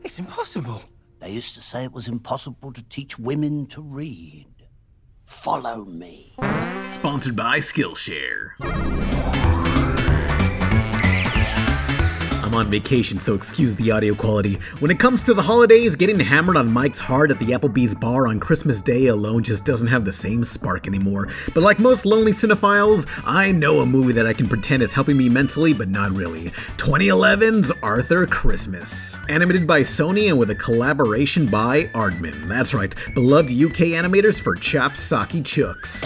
It's impossible. They used to say it was impossible to teach women to read. Follow me. Sponsored by Skillshare. I'm on vacation, so excuse the audio quality. When it comes to the holidays, getting hammered on Mike's Hard at the Applebee's bar on Christmas Day alone just doesn't have the same spark anymore. But like most lonely cinephiles, I know a movie that I can pretend is helping me mentally, but not really. 2011's Arthur Christmas. Animated by Sony and with a collaboration by Aardman. That's right, beloved UK animators for Chopsaki Chooks.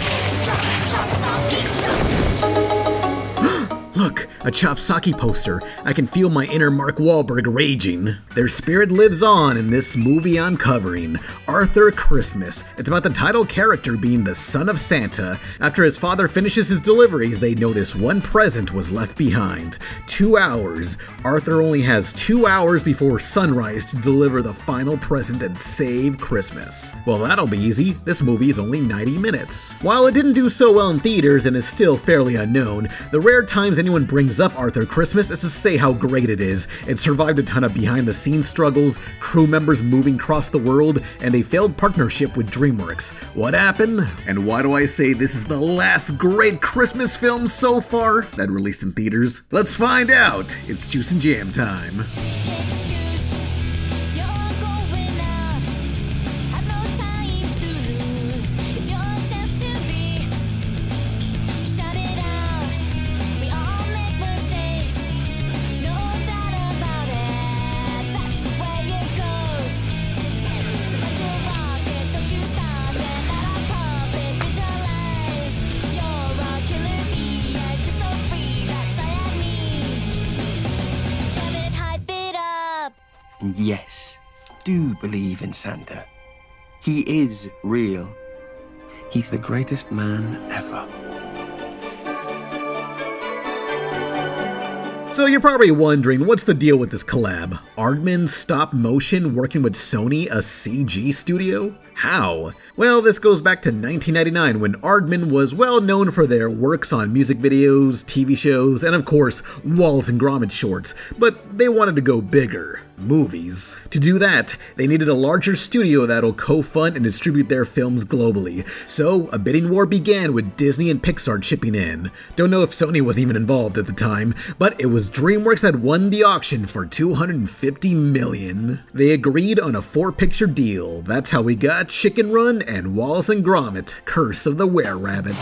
Look, a Chopsaki poster. I can feel my inner Mark Wahlberg raging. Their spirit lives on in this movie I'm covering, Arthur Christmas. It's about the title character being the son of Santa. After his father finishes his deliveries, they notice one present was left behind. 2 hours. Arthur only has 2 hours before sunrise to deliver the final present and save Christmas. Well, that'll be easy. This movie is only 90 minutes. While it didn't do so well in theaters and is still fairly unknown, the rare times anyone brings up Arthur Christmas is to say how great it is. It survived a ton of behind-the-scenes struggles, crew members moving across the world, and a failed partnership with DreamWorks. What happened? And why do I say this is the last great Christmas film so far that released in theaters? Let's find out. It's Juice and Jam time. Yes, do believe in Santa. He is real. He's the greatest man ever. So you're probably wondering, what's the deal with this collab? Aardman Stop Motion working with Sony, a CG studio? How? Well, this goes back to 1999 when Aardman was well known for their works on music videos, TV shows, and of course, Wallace and Gromit shorts, but they wanted to go bigger. Movies. To do that, they needed a larger studio that'll co-fund and distribute their films globally. So, a bidding war began with Disney and Pixar chipping in. Don't know if Sony was even involved at the time, but it was DreamWorks that won the auction for $250 million. They agreed on a 4-picture deal. That's how we got Chicken Run and Wallace and Gromit: Curse of the Were-Rabbit.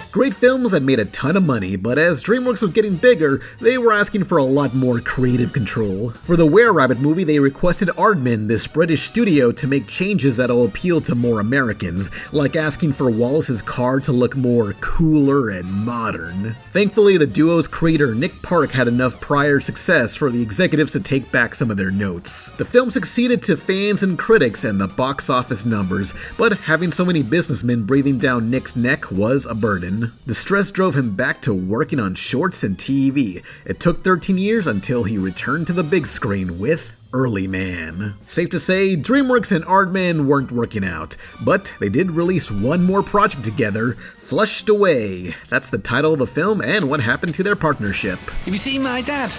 Great films that made a ton of money, but as DreamWorks was getting bigger, they were asking for a lot more creative control. For the Were-Rabbit movie, they requested Aardman, this British studio, to make changes that'll appeal to more Americans, like asking for Wallace's car to look more cooler and modern. Thankfully, the duo's creator Nick Park had enough prior success for the executives to take back some of their notes. The film succeeded to fans and critics and the box office numbers, but having so many businessmen breathing down Nick's neck was a burden. The stress drove him back to working on shorts and TV. It took 13 years until he returned to the big screen with Early Man. Safe to say, DreamWorks and Aardman weren't working out, but they did release one more project together, Flushed Away. That's the title of the film and what happened to their partnership. Have you seen my dad?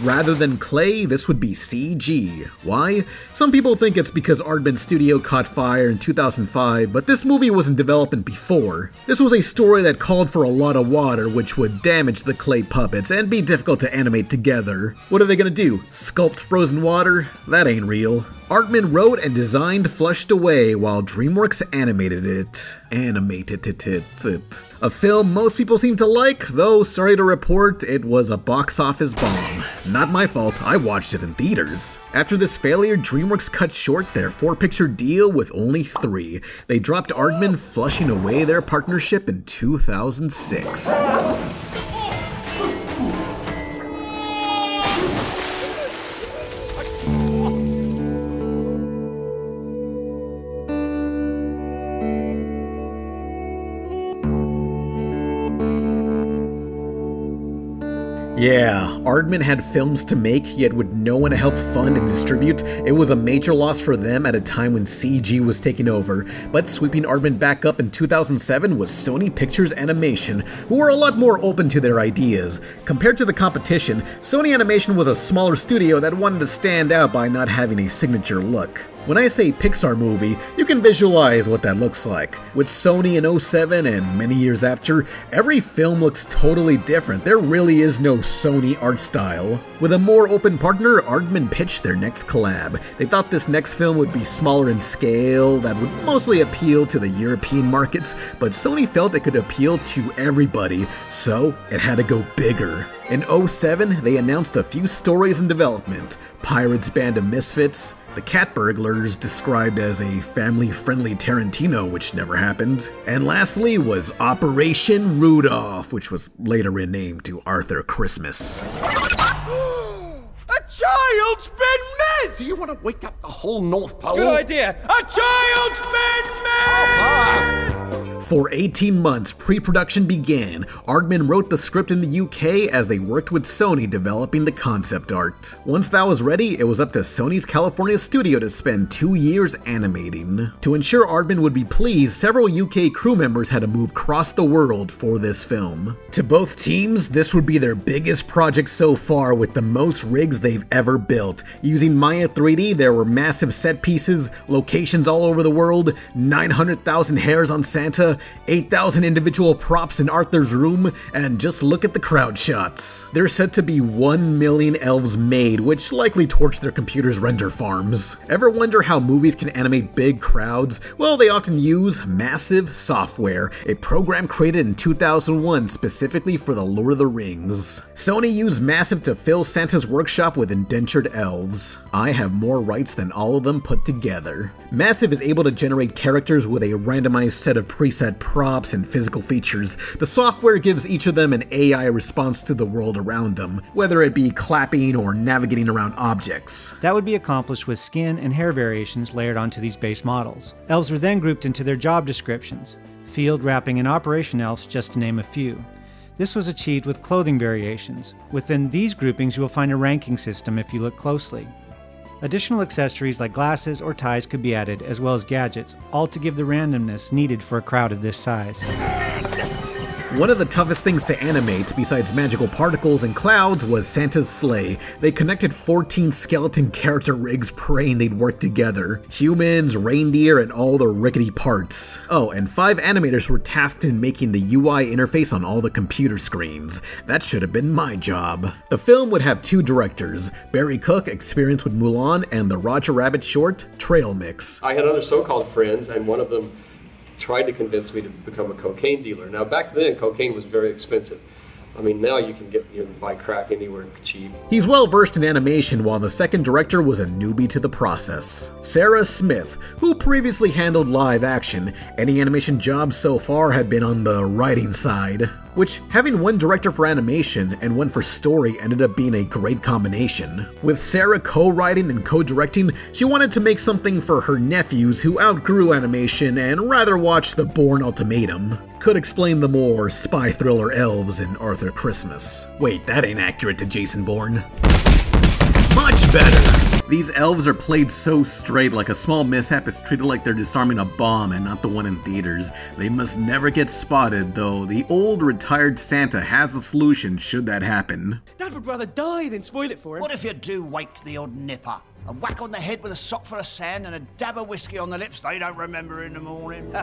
Rather than clay, this would be CG. Why? Some people think it's because Aardman's studio caught fire in 2005, but this movie was in development before. This was a story that called for a lot of water, which would damage the clay puppets and be difficult to animate together. What are they gonna do? Sculpt frozen water? That ain't real. Aardman wrote and designed Flushed Away while DreamWorks animated it. A film most people seem to like, though sorry to report it was a box office bomb. Not my fault, I watched it in theaters. After this failure, DreamWorks cut short their 4-picture deal with only 3. They dropped Aardman, flushing away their partnership in 2006. Yeah, Aardman had films to make, yet with no one to help fund and distribute, it was a major loss for them at a time when CG was taking over. But sweeping Aardman back up in 2007 was Sony Pictures Animation, who were a lot more open to their ideas. Compared to the competition, Sony Animation was a smaller studio that wanted to stand out by not having a signature look. When I say Pixar movie, you can visualize what that looks like. With Sony in 2007 and many years after, every film looks totally different. There really is no Sony art style. With a more open partner, Aardman pitched their next collab. They thought this next film would be smaller in scale, that would mostly appeal to the European markets, but Sony felt it could appeal to everybody, so it had to go bigger. In 2007, they announced a few stories in development: Pirates Band of Misfits, The Cat Burglars, described as a family-friendly Tarantino, which never happened, and lastly was Operation Rudolph, which was later renamed to Arthur Christmas. A child's been missed! Do you want to wake up the whole North Pole? Good idea! A child's been missed! For 18 months, pre-production began. Aardman wrote the script in the UK as they worked with Sony developing the concept art. Once that was ready, it was up to Sony's California studio to spend 2 years animating. To ensure Aardman would be pleased, several UK crew members had to move across the world for this film. To both teams, this would be their biggest project so far, with the most rigs they've ever built. Using Maya 3D, there were massive set pieces, locations all over the world, 900,000 hairs on Santa, 8,000 individual props in Arthur's room, and just look at the crowd shots. There's said to be 1 million elves made, which likely torched their computers' render farms. Ever wonder how movies can animate big crowds? Well, they often use Massive Software, a program created in 2001 specifically for The Lord of the Rings. Sony used Massive to fill Santa's workshop with indentured elves. I have more rights than all of them put together. Massive is able to generate characters with a randomized set of preset props and physical features. The software gives each of them an AI response to the world around them, whether it be clapping or navigating around objects. That would be accomplished with skin and hair variations layered onto these base models. Elves were then grouped into their job descriptions: field, wrapping, and operation elves, just to name a few. This was achieved with clothing variations. Within these groupings, you will find a ranking system if you look closely. Additional accessories like glasses or ties could be added, as well as gadgets, all to give the randomness needed for a crowd of this size. One of the toughest things to animate, besides magical particles and clouds, was Santa's sleigh. They connected 14 skeleton character rigs praying they'd work together. Humans, reindeer, and all the rickety parts. Oh, and 5 animators were tasked in making the UI interface on all the computer screens. That should have been my job. The film would have 2 directors: Barry Cook, experienced with Mulan, and the Roger Rabbit short, Trail Mix. I had other so-called friends, and one of them tried to convince me to become a cocaine dealer. Now, back then, cocaine was very expensive. I mean, now you can buy crack anywhere cheap. He's well versed in animation, while the second director was a newbie to the process. Sarah Smith, who previously handled live action. Any animation jobs so far had been on the writing side, which, having one director for animation and one for story, ended up being a great combination. With Sarah co-writing and co-directing, she wanted to make something for her nephews who outgrew animation and rather watched The Bourne Ultimatum. Could explain the more spy thriller elves in Arthur Christmas. Wait, that ain't accurate to Jason Bourne. Much better! These elves are played so straight, like a small mishap is treated like they're disarming a bomb and not the one in theaters. They must never get spotted, though the old retired Santa has a solution should that happen. Dad would rather die than spoil it for him. What if you do wake the odd nipper? A whack on the head with a sock full of sand and a dab of whiskey on the lips they don't remember in the morning.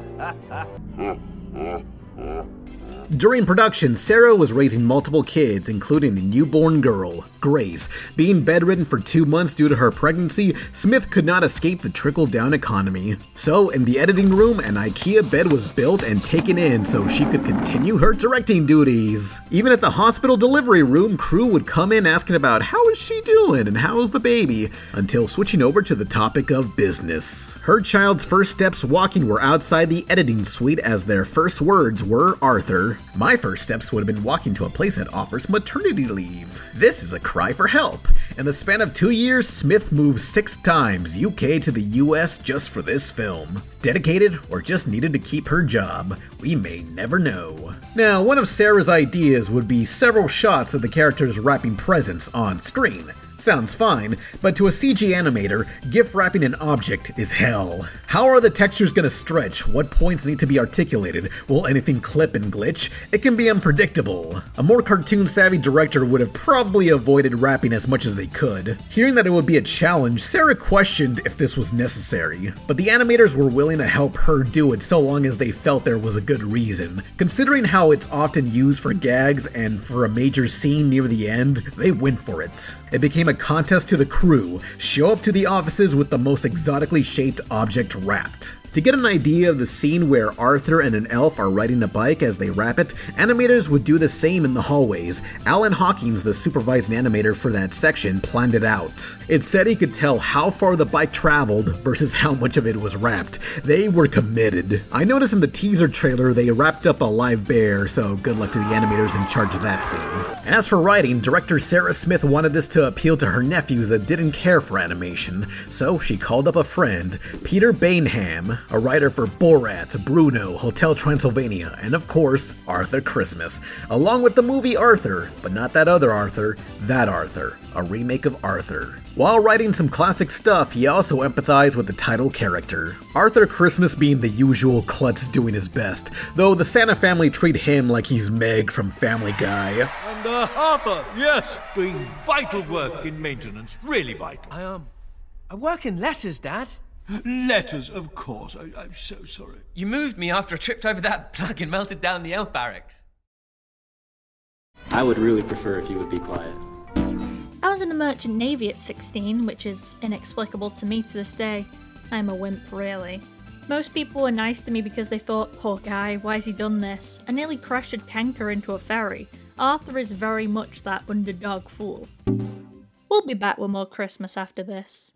During production, Sarah was raising multiple kids, including a newborn girl, Grace. Being bedridden for 2 months due to her pregnancy, Smith could not escape the trickle-down economy. So, in the editing room, an IKEA bed was built and taken in so she could continue her directing duties. Even at the hospital delivery room, crew would come in asking about how is she doing and how's the baby, until switching over to the topic of business. Her child's first steps walking were outside the editing suite, as their first words were Arthur. My first steps would have been walking to a place that offers maternity leave. This is a cry for help. In the span of 2 years, Smith moved 6 times, UK to the US, just for this film. Dedicated or just needed to keep her job? We may never know. Now, one of Sarah's ideas would be several shots of the characters wrapping presents on screen. Sounds fine, but to a CG animator, gift wrapping an object is hell. How are the textures gonna stretch? What points need to be articulated? Will anything clip and glitch? It can be unpredictable. A more cartoon-savvy director would have probably avoided wrapping as much as they could. Hearing that it would be a challenge, Sarah questioned if this was necessary, but the animators were willing to help her do it so long as they felt there was a good reason. Considering how it's often used for gags and for a major scene near the end, they went for it. It became a contest to the crew. Show up to the offices with the most exotically shaped object wrapped. To get an idea of the scene where Arthur and an elf are riding a bike as they wrap it, animators would do the same in the hallways. Alan Hawkins, the supervising animator for that section, planned it out. It said he could tell how far the bike traveled versus how much of it was wrapped. They were committed. I noticed in the teaser trailer they wrapped up a live bear, so good luck to the animators in charge of that scene. As for writing, director Sarah Smith wanted this to appeal to her nephews that didn't care for animation, so she called up a friend, Peter Bainham, a writer for Borat, Bruno, Hotel Transylvania, and of course, Arthur Christmas, along with the movie Arthur, but not that other Arthur, that Arthur, a remake of Arthur. While writing some classic stuff, he also empathized with the title character, Arthur Christmas being the usual klutz doing his best, though the Santa family treat him like he's Meg from Family Guy. And Arthur, yes, doing vital work in maintenance, really vital. I work in letters, Dad. Letters, of course. I'm so sorry. You moved me after I tripped over that plug and melted down the elf barracks. I would really prefer if you would be quiet. I was in the Merchant Navy at 16, which is inexplicable to me to this day. I'm a wimp, really. Most people were nice to me because they thought, poor guy, why's he done this? I nearly crashed a tanker into a ferry. Arthur is very much that underdog fool. We'll be back with more Christmas after this.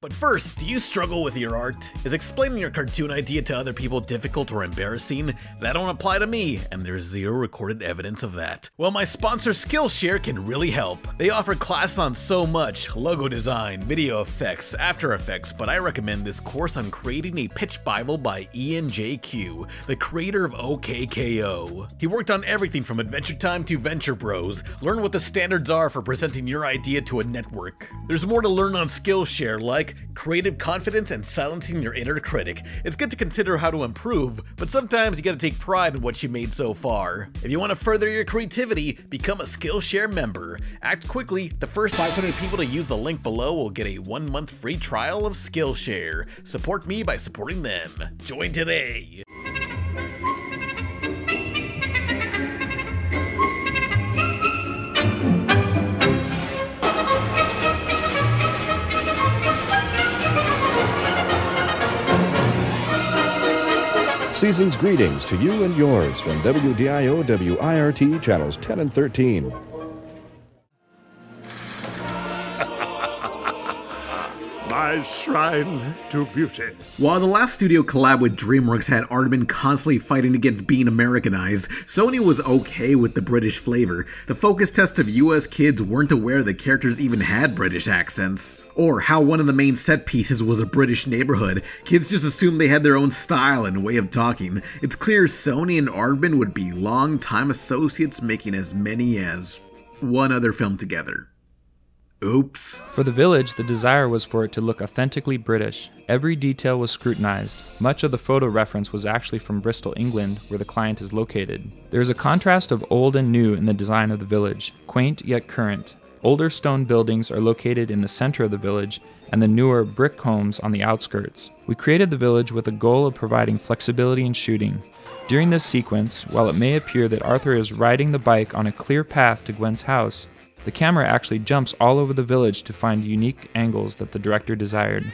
But first, do you struggle with your art? Is explaining your cartoon idea to other people difficult or embarrassing? That don't apply to me, and there's zero recorded evidence of that. Well, my sponsor Skillshare can really help. They offer classes on so much: logo design, video effects, After Effects, but I recommend this course on creating a pitch Bible by Ian J. Q, the creator of OKKO. He worked on everything from Adventure Time to Venture Bros. Learn what the standards are for presenting your idea to a network. There's more to learn on Skillshare, like creative confidence and silencing your inner critic. It's good to consider how to improve, but sometimes you gotta take pride in what you made so far. If you want to further your creativity, become a Skillshare member. Act quickly. The first 500 people to use the link below will get a 1-month free trial of Skillshare. Support me by supporting them. Join today. Season's greetings to you and yours from WDIO WIRT channels 10 and 13. My shrine to beauty. While the last studio collab with DreamWorks had Aardman constantly fighting against being Americanized, Sony was okay with the British flavor. The focus test of US kids weren't aware the characters even had British accents, or how one of the main set pieces was a British neighborhood. Kids just assumed they had their own style and way of talking. It's clear Sony and Aardman would be long-time associates, making as many as one other film together. Oops. For The Village, the desire was for it to look authentically British. Every detail was scrutinized. Much of the photo reference was actually from Bristol, England, where the client is located. There is a contrast of old and new in the design of the village, quaint yet current. Older stone buildings are located in the center of the village, and the newer brick homes on the outskirts. We created the village with a goal of providing flexibility in shooting. During this sequence, while it may appear that Arthur is riding the bike on a clear path to Gwen's house, the camera actually jumps all over the village to find unique angles that the director desired.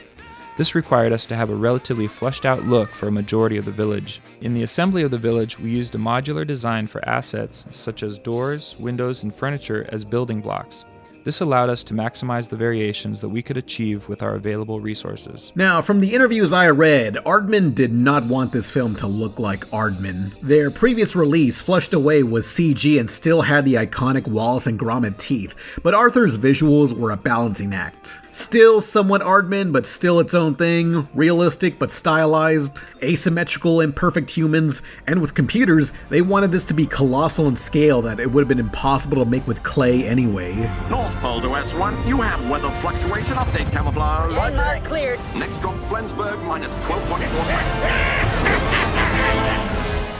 This required us to have a relatively fleshed out look for a majority of the village. In the assembly of the village, we used a modular design for assets such as doors, windows, and furniture as building blocks. This allowed us to maximize the variations that we could achieve with our available resources. Now, from the interviews I read, Aardman did not want this film to look like Aardman. Their previous release, Flushed Away, was CG and still had the iconic Wallace and Gromit teeth, but Arthur's visuals were a balancing act. Still somewhat Aardman, but still its own thing, realistic but stylized, asymmetrical, imperfect humans, and with computers, they wanted this to be colossal in scale that it would have been impossible to make with clay anyway. North Pole to S1, you have weather fluctuation update camouflage. One mark cleared. Next drop Flensburg, minus 12.4 seconds.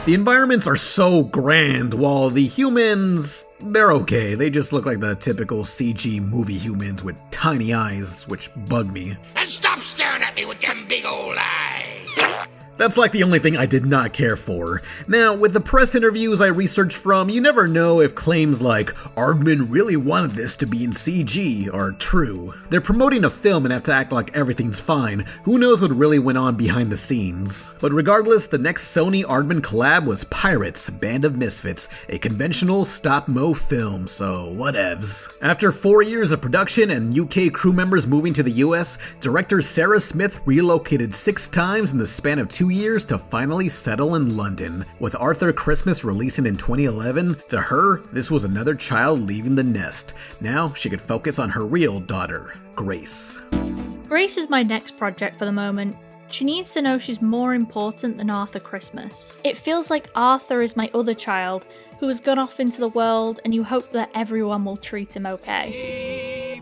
The environments are so grand, while the humans, they're okay. They just look like the typical CG movie humans with tiny eyes, which bug me. And stop staring at me with them big old eyes! That's like the only thing I did not care for. Now, with the press interviews I researched from, you never know if claims like, Aardman really wanted this to be in CG, are true. They're promoting a film and have to act like everything's fine. Who knows what really went on behind the scenes? But regardless, the next Sony Aardman collab was Pirates, Band of Misfits, a conventional stop-mo film, so whatevs. After 4 years of production and UK crew members moving to the US, director Sarah Smith relocated 6 times in the span of 2 years to finally settle in London. With Arthur Christmas releasing in 2011, to her, this was another child leaving the nest. Now she could focus on her real daughter, Grace. Grace is my next project for the moment. She needs to know she's more important than Arthur Christmas. It feels like Arthur is my other child, who has gone off into the world, and you hope that everyone will treat him okay.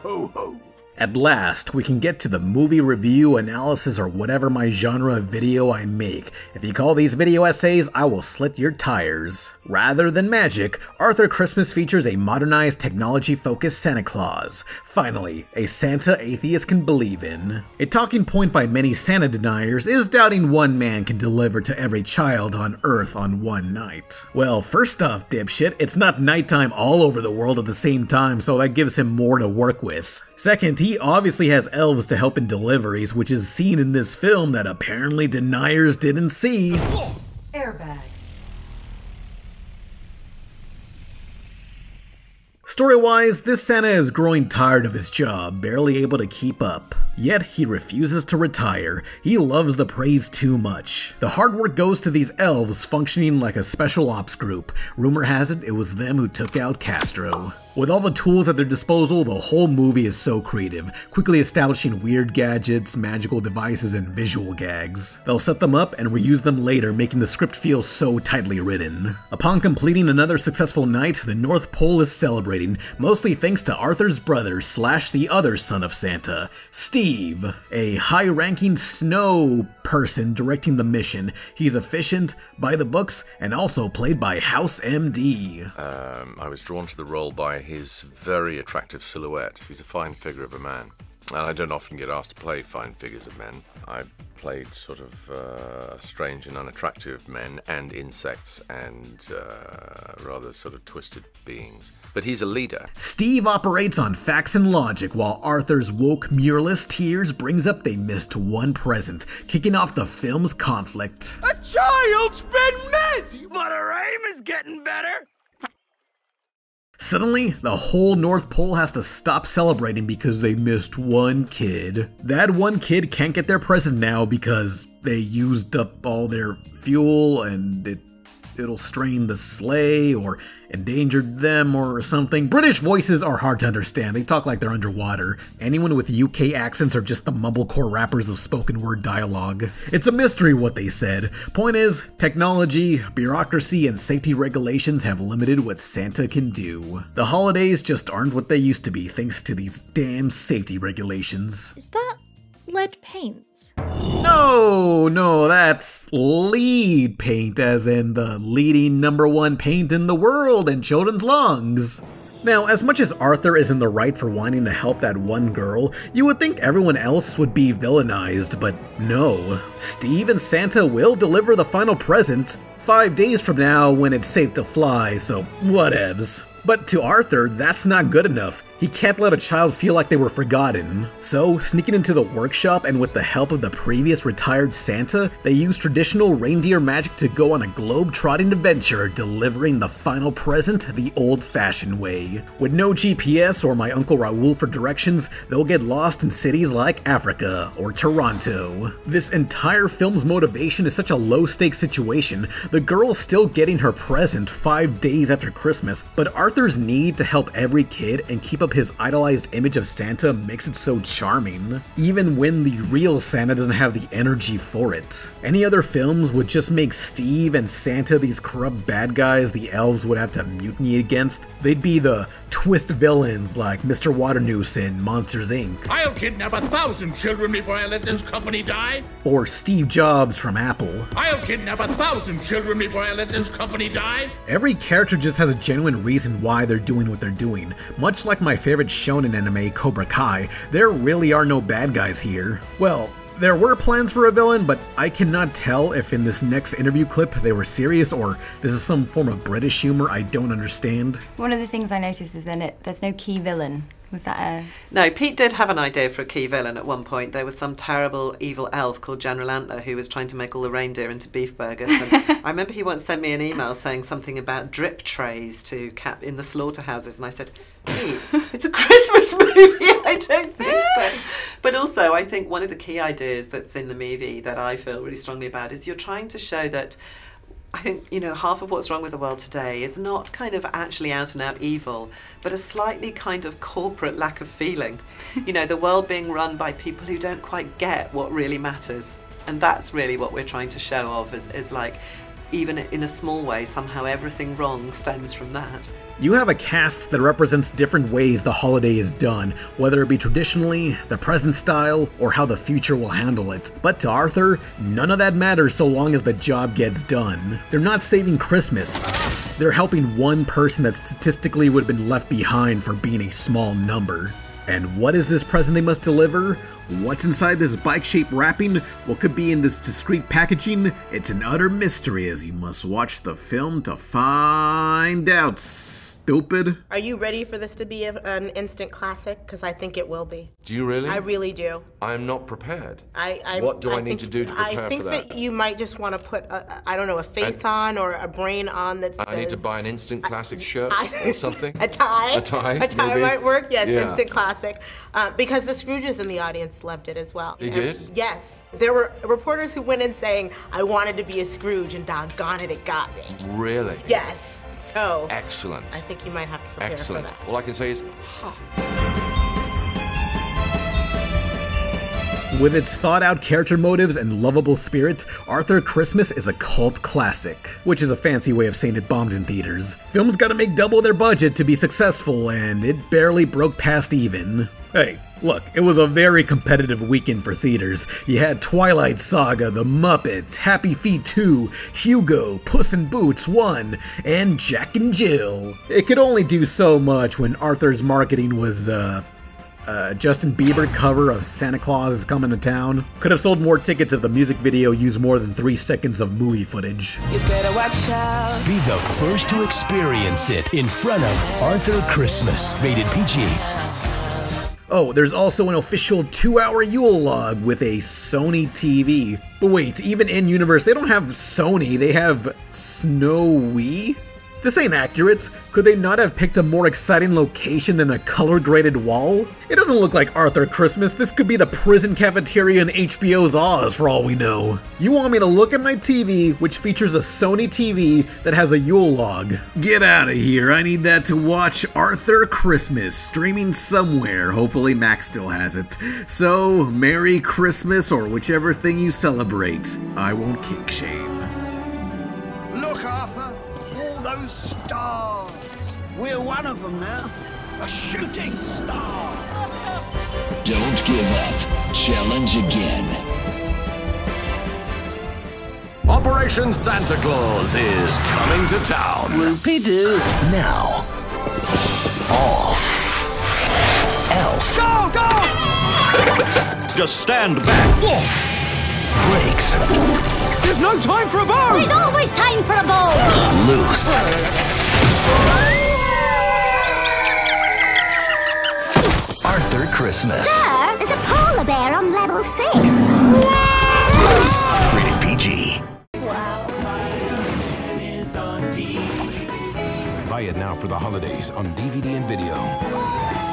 Ho, ho. At last, we can get to the movie review, analysis, or whatever my genre of video I make. If you call these video essays, I will slit your tires. Rather than magic, Arthur Christmas features a modernized, technology-focused Santa Claus. Finally, a Santa atheists can believe in. A talking point by many Santa deniers is doubting one man can deliver to every child on Earth on one night. Well, first off, dipshit, it's not nighttime all over the world at the same time, so that gives him more to work with. Second, he obviously has elves to help in deliveries, which is seen in this film that apparently deniers didn't see. Airbag. Story-wise, this Santa is growing tired of his job, barely able to keep up. Yet, he refuses to retire. He loves the praise too much. The hard work goes to these elves functioning like a special ops group. Rumor has it was them who took out Castro. With all the tools at their disposal, the whole movie is so creative, quickly establishing weird gadgets, magical devices, and visual gags. They'll set them up and reuse them later, making the script feel so tightly written. Upon completing another successful night, the North Pole is celebrating, mostly thanks to Arthur's brother / the other son of Santa, Steve, a high-ranking snow person directing the mission. He's efficient, by the books, and also played by House MD. I was drawn to the role by his very attractive silhouette. He's a fine figure of a man. And I don't often get asked to play fine figures of men. I played sort of strange and unattractive men and insects and rather sort of twisted beings. But he's a leader. Steve operates on facts and logic, while Arthur's woke, mirrorless tears brings up they missed one present, kicking off the film's conflict. A child's been missed! But her aim is getting better! Suddenly, the whole North Pole has to stop celebrating because they missed one kid. That one kid can't get their present now because they used up all their fuel and it'll strain the sleigh or endangered them or something. British voices are hard to understand. They talk like they're underwater. Anyone with UK accents are just the mumblecore rappers of spoken word dialogue. It's a mystery what they said. Point is, technology, bureaucracy, and safety regulations have limited what Santa can do. The holidays just aren't what they used to be thanks to these damn safety regulations. Is that lead paint? No, that's lead paint, as in the leading #1 paint in the world in children's lungs. Now, as much as Arthur is in the right for wanting to help that one girl, you would think everyone else would be villainized, but no. Steve and Santa will deliver the final present. 5 days from now when it's safe to fly, so whatevs. But to Arthur, that's not good enough. He can't let a child feel like they were forgotten. So, sneaking into the workshop and with the help of the previous retired Santa, they use traditional reindeer magic to go on a globe-trotting adventure, delivering the final present the old-fashioned way. With no GPS or my Uncle Raoul for directions, they'll get lost in cities like Africa or Toronto. This entire film's motivation is such a low-stakes situation. The girl's still getting her present 5 days after Christmas, but Arthur's need to help every kid and keep up his idolized image of Santa makes it so charming, even when the real Santa doesn't have the energy for it. Any other films would just make Steve and Santa these corrupt bad guys the elves would have to mutiny against. They'd be the twist villains like Mr. Waternoose in Monsters, Inc. I'll kidnap 1,000 children before I let this company die. Or Steve Jobs from Apple. I'll kidnap 1,000 children before I let this company die. Every character just has a genuine reason why they're doing what they're doing. Much like my favorite shonen anime, Cobra Kai, there really are no bad guys here. Well, there were plans for a villain, but I cannot tell if in this next interview clip they were serious or this is some form of British humor I don't understand. One of the things I noticed is that there's no key villain. Was that a... No, Pete did have an idea for a key villain at one point. There was some terrible evil elf called General Antler who was trying to make all the reindeer into beef burgers. And I remember he once sent me an email saying something about drip trays to cap in the slaughterhouses, and I said, Pete, it's a Christmas movie, I don't think so. But also, I think one of the key ideas that's in the movie that I feel really strongly about is you're trying to show that I think, you know, half of what's wrong with the world today is not kind of actually out and out evil, but a slightly kind of corporate lack of feeling. You know, the world being run by people who don't quite get what really matters. And that's really what we're trying to show off is like, even in a small way, somehow everything wrong stems from that. You have a cast that represents different ways the holiday is done, whether it be traditionally, the present style, or how the future will handle it. But to Arthur, none of that matters so long as the job gets done. They're not saving Christmas. They're helping one person that statistically would have been left behind for being a small number. And what is this present they must deliver? What's inside this bike-shaped wrapping? What could be in this discreet packaging? It's an utter mystery as you must watch the film to find out. Stupid. Are you ready for this to be an instant classic? Because I think it will be. Do you really? I really do. I'm not prepared. What do I need to do to prepare for that? I think that you might just want to put, I don't know, a face on or a brain on that says... I need to buy an instant classic shirt or something? A tie. A tie, A tie maybe? might work, yes, Yeah. instant classic. Because the Scrooges in the audience loved it as well. They did? Yes. There were reporters who went in saying, I wanted to be a Scrooge and doggone it, it got me. Really? Yes. So... Excellent. I think you might have to prepare Excellent. for that. All I can say is, With its thought-out character motives and lovable spirit, Arthur Christmas is a cult classic, which is a fancy way of saying it bombed in theaters. Films gotta make double their budget to be successful, and it barely broke past even. Hey, look, it was a very competitive weekend for theaters. You had Twilight Saga, The Muppets, Happy Feet 2, Hugo, Puss in Boots 1, and Jack and Jill. It could only do so much when Arthur's marketing was, Justin Bieber cover of Santa Claus is Coming to Town. Could have sold more tickets if the music video used more than 3 seconds of movie footage. You better watch out. Be the first to experience it in front of Arthur Christmas, rated PG. Oh, there's also an official 2-hour Yule log with a Sony TV. But wait, even in universe, they don't have Sony, they have Snowy? This ain't accurate. Could they not have picked a more exciting location than a color-graded wall? It doesn't look like Arthur Christmas. This could be the prison cafeteria in HBO's Oz for all we know. You want me to look at my TV, which features a Sony TV that has a Yule log. Get out of here. I need that to watch Arthur Christmas, streaming somewhere. Hopefully Max still has it. So, Merry Christmas or whichever thing you celebrate. I won't kink shame. Look, Arthur. Those stars. We're one of them now. A shooting star. Don't give up. Challenge again. Operation Santa Claus is coming to town. Whoopie-doo. Now. Off. Elf. Go, go! Just stand back. breaks. There's no time for a bow! There's always time for a bow! Loose. Arthur Christmas. Sir, there's a polar bear on level 6. Rated PG. Buy it now for the holidays on DVD and video.